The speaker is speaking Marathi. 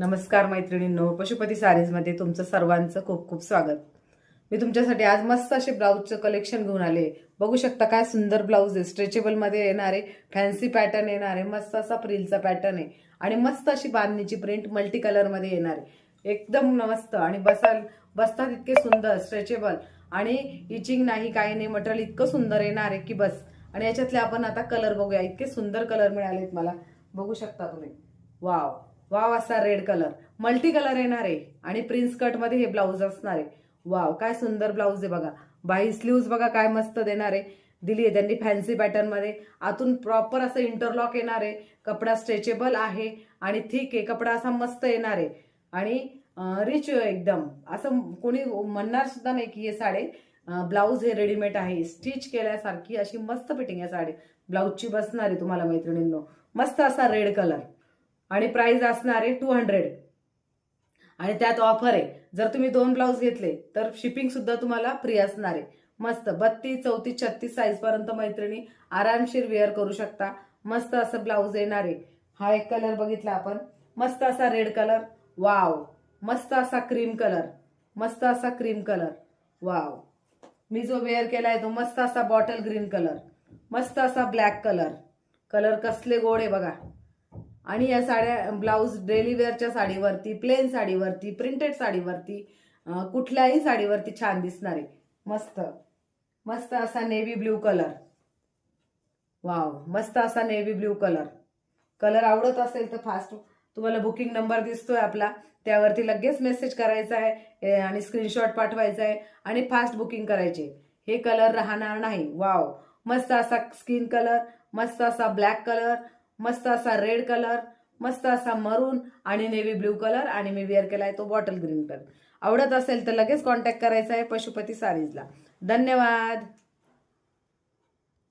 नमस्कार मैत्रिणींनो, पशुपती साडीजमध्ये तुमचं सर्वांचं खूप खूप स्वागत। मी तुमच्यासाठी आज मस्त असे ब्लाऊजचं कलेक्शन घेऊन आले। बघू शकता काय सुंदर ब्लाऊज आहे, स्ट्रेचेबल मध्ये येणारे, फॅन्सी पॅटर्न येणारे, मस्त असा फ्रिलचा पॅटर्न आहे आणि मस्त अशी बांधणीची प्रिंट मल्टी कलर मध्ये येणार आहे। एकदम मस्त आणि बसतात इतके सुंदर स्ट्रेचेबल आणि इचिंग नाही, काही नाही, मटेरियल इतकं सुंदर येणार आहे की बस। आणि याच्यातले आपण आता कलर बघूया, इतके सुंदर कलर मिळालेत मला, बघू शकता तुम्ही। वाव वाव, असा रेड कलर मल्टी कलर येणार आहे आणि प्रिन्स कट मध्ये हे ब्लाऊज असणार आहे। वाव, काय सुंदर ब्लाऊज आहे बघा। बाही स्लीव्स बघा काय मस्त देणार आहे, दिली आहे त्यांनी फॅन्सी पॅटर्न मध्ये। आतून प्रॉपर असं इंटरलॉक येणार आहे, कपडा स्ट्रेचेबल आहे आणि थिक आहे, कपडा असा मस्त येणार आहे आणि रिच एकदम। असं कोणी म्हणणार सुद्धा नाही की हे साडी ब्लाऊज हे रेडीमेड आहे, स्टिच केल्यासारखी अशी मस्त फिटिंग आहे साडी ब्लाऊजची बसणार आहे तुम्हाला मैत्रिणींनो। मस्त असा रेड कलर आणि प्राइस असणार आहे 200 आणि त्यात ऑफर आहे, जर तुम्ही 2 ब्लाऊज घेतले तर शिपिंग सुद्धा तुम्हाला फ्री असणार आहे। मस्त 32, 34, 36 साईज पर्यंत मैत्रिणी आरामशीर वेअर करू शकता। मस्त असं ब्लाऊज येणार आहे। हा एक कलर बघितला आपण, मस्त असा रेड कलर। वाव, मस्त असा क्रीम कलर, मस्त असा क्रीम कलर। वाव, मी जो वेअर केलाय तो मस्त असा बॉटल ग्रीन कलर, मस्त असा ब्लॅक कलर। कलर कसले गोड आहे बघा। आणि या साड्या ब्लाऊज डेली वेअरच्या साडीवरती, प्लेन साडीवरती, प्रिंटेड साडीवरती, कुठल्याही साडीवरती छान दिसणार आहे। मस्त मस्त असा नेव्ही ब्ल्यू कलर। वाव, मस्त असा नेव्ही ब्ल्यू कलर। कलर आवडत असेल तर फास्ट तुम्हाला बुकिंग नंबर दिसतोय आपला, त्यावरती लगेच मेसेज करायचा आहे आणि स्क्रीनशॉट पाठवायचा आहे आणि फास्ट बुकिंग करायचे। हे कलर राहणार नाही। वाव, मस्त असा स्किन कलर, मस्त असा ब्लॅक कलर, मस्त असा रेड कलर, मस्त असा मरून आणि नेव्ही ब्ल्यू कलर आणि मी वेअर केलाय तो बॉटल ग्रीन कलर। आवडत असेल तर लगेच कॉन्टॅक्ट करायचा आहे पशुपती साडीजला। धन्यवाद।